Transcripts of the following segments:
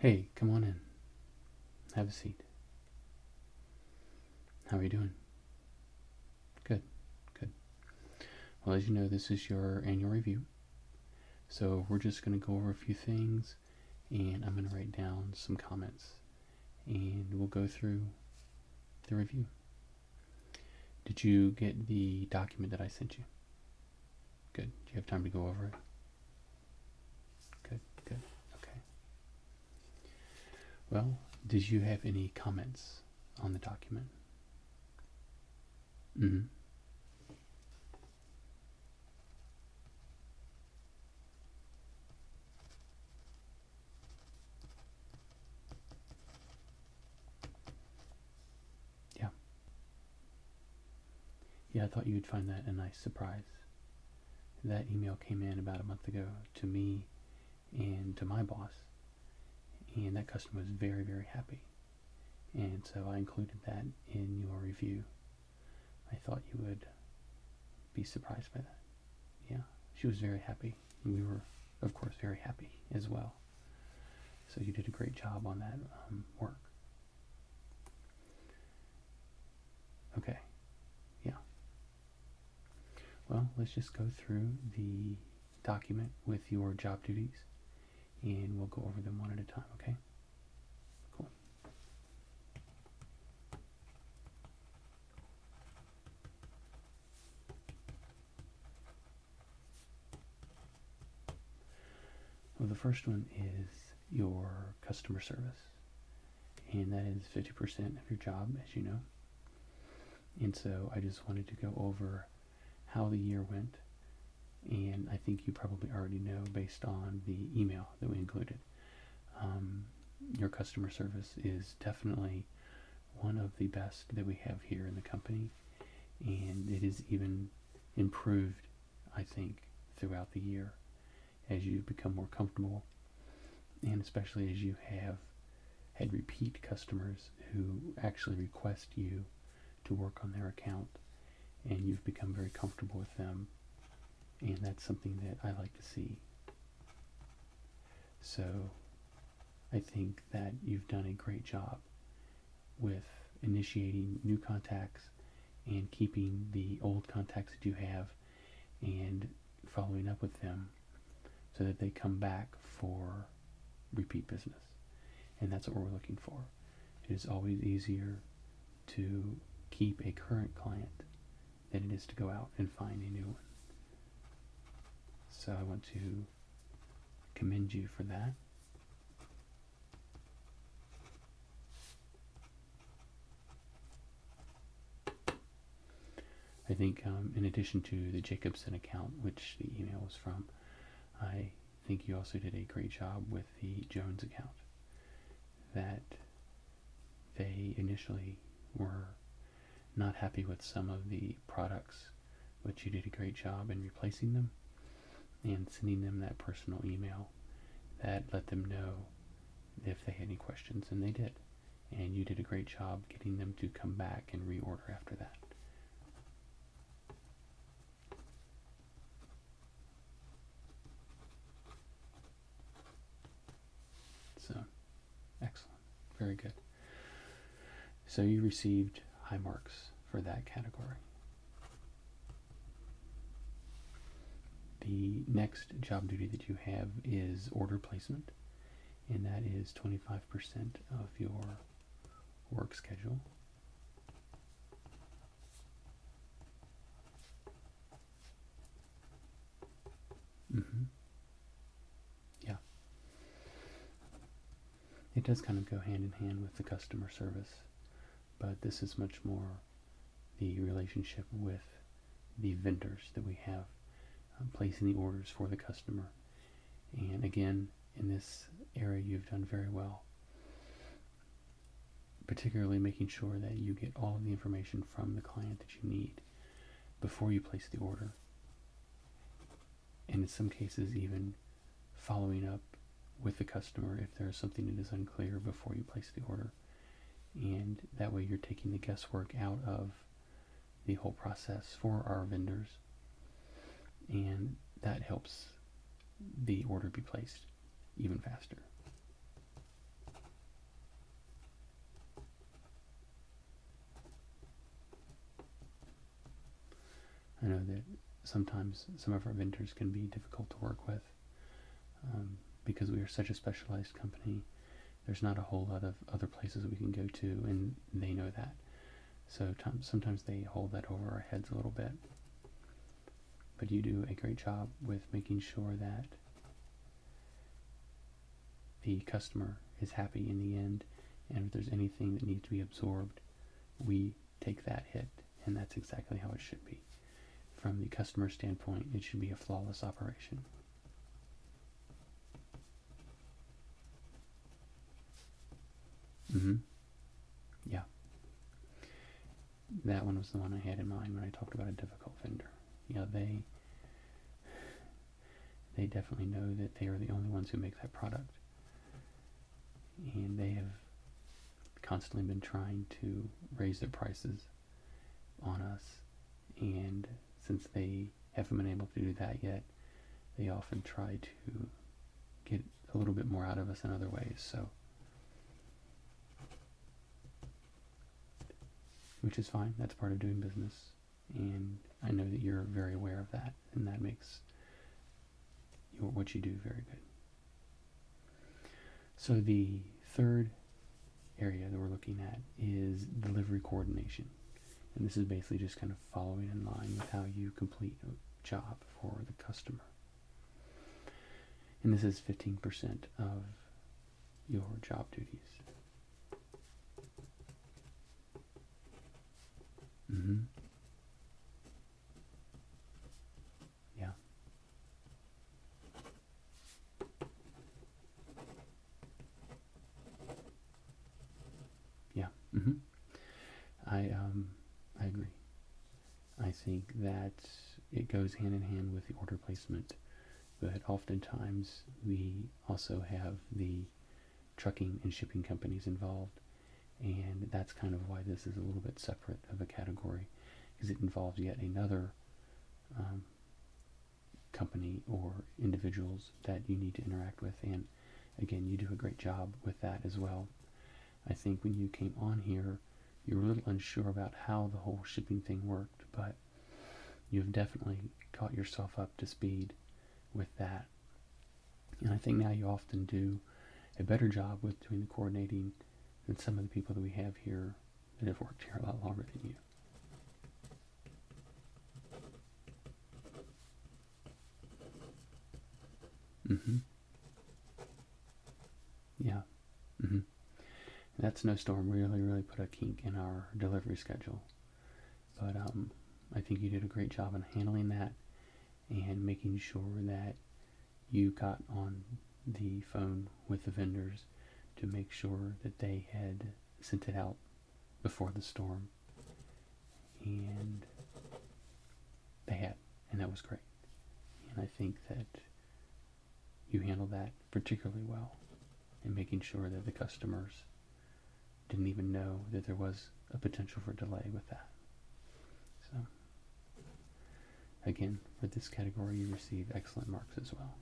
Hey, come on in. Have a seat. How are you doing? Good, good. Well, as you know, this is your annual review. So we're just going to go over a few things, and I'm going to write down some comments, and we'll go through the review. Did you get the document that I sent you? Good. Do you have time to go over it? Good, good. Okay. Well, did you have any comments on the document? Mm-hmm. Yeah. Yeah, I thought you would find that a nice surprise. That email came in about a month ago to me and to my boss, and that customer was very, very happy. And so I included that in your review. I thought you would be surprised by that. Yeah, she was very happy. We were, of course, very happy as well. So you did a great job on that work. Okay, yeah. Well, let's just go through the document with your job duties, and we'll go over them one at a time, okay? Cool. Well, the first one is your customer service, and that is 50% of your job, as you know. And so I just wanted to go over how the year went, and I think you probably already know based on the email that we included. Your customer service is definitely one of the best that we have here in the company, and it is even improved, I think, throughout the year as you become more comfortable, and especially as you have had repeat customers who actually request you to work on their account, and you've become very comfortable with them, and that's something that I like to see. So I think that you've done a great job with initiating new contacts and keeping the old contacts that you have and following up with them so that they come back for repeat business. And that's what we're looking for. It is always easier to keep a current client than it is to go out and find a new one. So I want to commend you for that. I think in addition to the Jacobson account, which the email was from, I think you also did a great job with the Jones account. That they initially were not happy with some of the products, but you did a great job in replacing them and sending them that personal email that let them know if they had any questions, and they did. And you did a great job getting them to come back and reorder after that. So, excellent. Very good. So you received high marks for that category. The next job duty that you have is order placement, and that is 25% of your work schedule. Mm-hmm. Yeah. It does kind of go hand in hand with the customer service, but this is much more the relationship with the vendors that we have placing the orders for the customer. And again, in this area, you've done very well, particularly making sure that you get all of the information from the client that you need before you place the order. And in some cases, even following up with the customer if there is something that is unclear before you place the order. And that way you're taking the guesswork out of the whole process for our vendors, and that helps the order be placed even faster. I know that sometimes some of our vendors can be difficult to work with because we are such a specialized company. There's not a whole lot of other places we can go to, and they know that. So sometimes they hold that over our heads a little bit. But you do a great job with making sure that the customer is happy in the end, and if there's anything that needs to be absorbed, we take that hit, and that's exactly how it should be. From the customer standpoint, it should be a flawless operation. Yeah. That one was the one I had in mind when I talked about a difficult vendor. Yeah, they definitely know that they are the only ones who make that product. And they have constantly been trying to raise their prices on us. And since they haven't been able to do that yet, they often try to get a little bit more out of us in other ways. So, which is fine. That's part of doing business. And I know that you're very aware of that, and that makes what you do very good. So the third area that we're looking at is delivery coordination. And this is basically just kind of following in line with how you complete a job for the customer. And this is 15% of your job duties. Yeah. Yeah. I agree. I think that it goes hand in hand with the order placement, but oftentimes we also have the trucking and shipping companies involved, and that's kind of why this is a little bit separate of a category, because it involves yet another company or individuals that you need to interact with, and again, you do a great job with that as well. I think when you came on here, you were a little unsure about how the whole shipping thing worked, but you've definitely caught yourself up to speed with that. And I think now you often do a better job with doing the coordinating than some of the people that we have here that have worked here a lot longer than you. Yeah. That snowstorm really put a kink in our delivery schedule. But I think you did a great job in handling that and making sure that you got on the phone with the vendors to make sure that they had sent it out before the storm. And they had, and that was great. And I think that you handled that particularly well in making sure that the customers didn't even know that there was a potential for delay with that. So, again, for this category, you received excellent marks as well.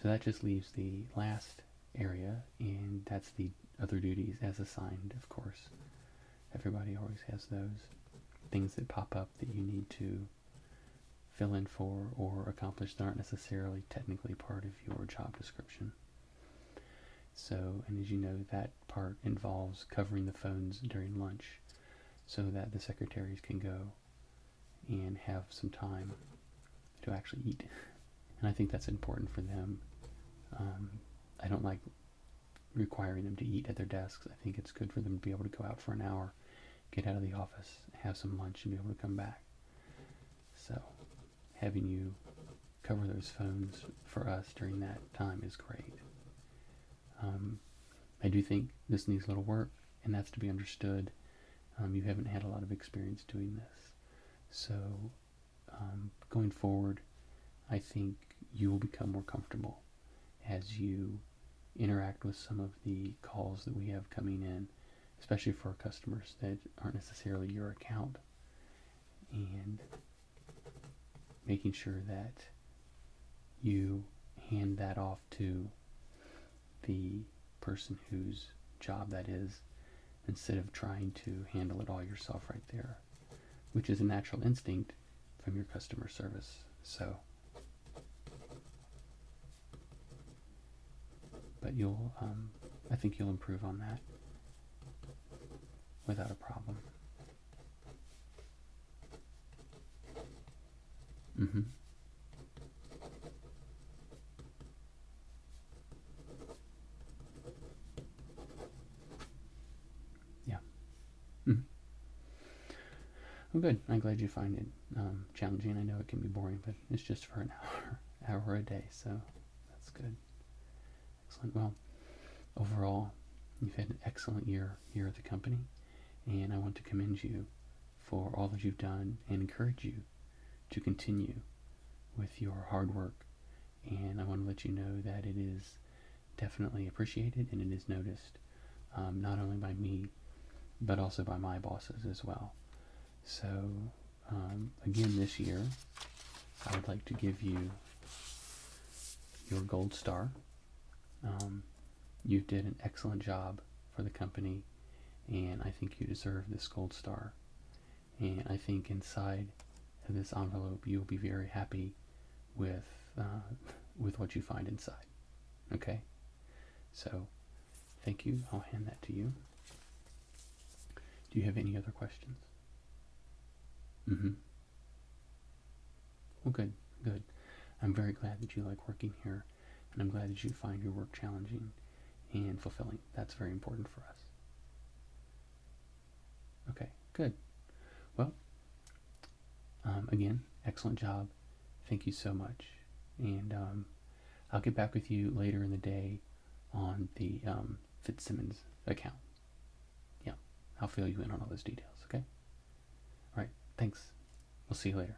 So that just leaves the last area, and that's the other duties as assigned, of course. Everybody always has those things that pop up that you need to fill in for or accomplish that aren't necessarily technically part of your job description. So, and as you know, that part involves covering the phones during lunch so that the secretaries can go and have some time to actually eat. And I think that's important for them. I don't like requiring them to eat at their desks. I think it's good for them to be able to go out for an hour, get out of the office, have some lunch, and be able to come back. So, having you cover those phones for us during that time is great. I do think this needs a little work, and that's to be understood. You haven't had a lot of experience doing this. So, going forward, I think you will become more comfortable as you interact with some of the calls that we have coming in, especially for customers that aren't necessarily your account, and making sure that you hand that off to the person whose job that is instead of trying to handle it all yourself right there, which is a natural instinct from your customer service. So, but I think you'll improve on that without a problem. Mm-hmm. Yeah. Mm-hmm. Well, good. I'm glad you find it challenging. I know it can be boring, but it's just for an hour a day, so that's good. Excellent. Well, overall, you've had an excellent year here at the company, and I want to commend you for all that you've done and encourage you to continue with your hard work. And I want to let you know that it is definitely appreciated and it is noticed, not only by me, but also by my bosses as well. So, again, this year, I would like to give you your gold star. You did an excellent job for the company, and I think you deserve this gold star. And I think inside of this envelope, you'll be very happy with what you find inside. Okay? So, thank you. I'll hand that to you. Do you have any other questions? Mm-hmm. Well, good, good. I'm very glad that you like working here, and I'm glad that you find your work challenging and fulfilling. That's very important for us. Okay, good. Well, again, excellent job. Thank you so much. And I'll get back with you later in the day on the Fitzsimmons account. Yeah, I'll fill you in on all those details, okay? All right, thanks. We'll see you later.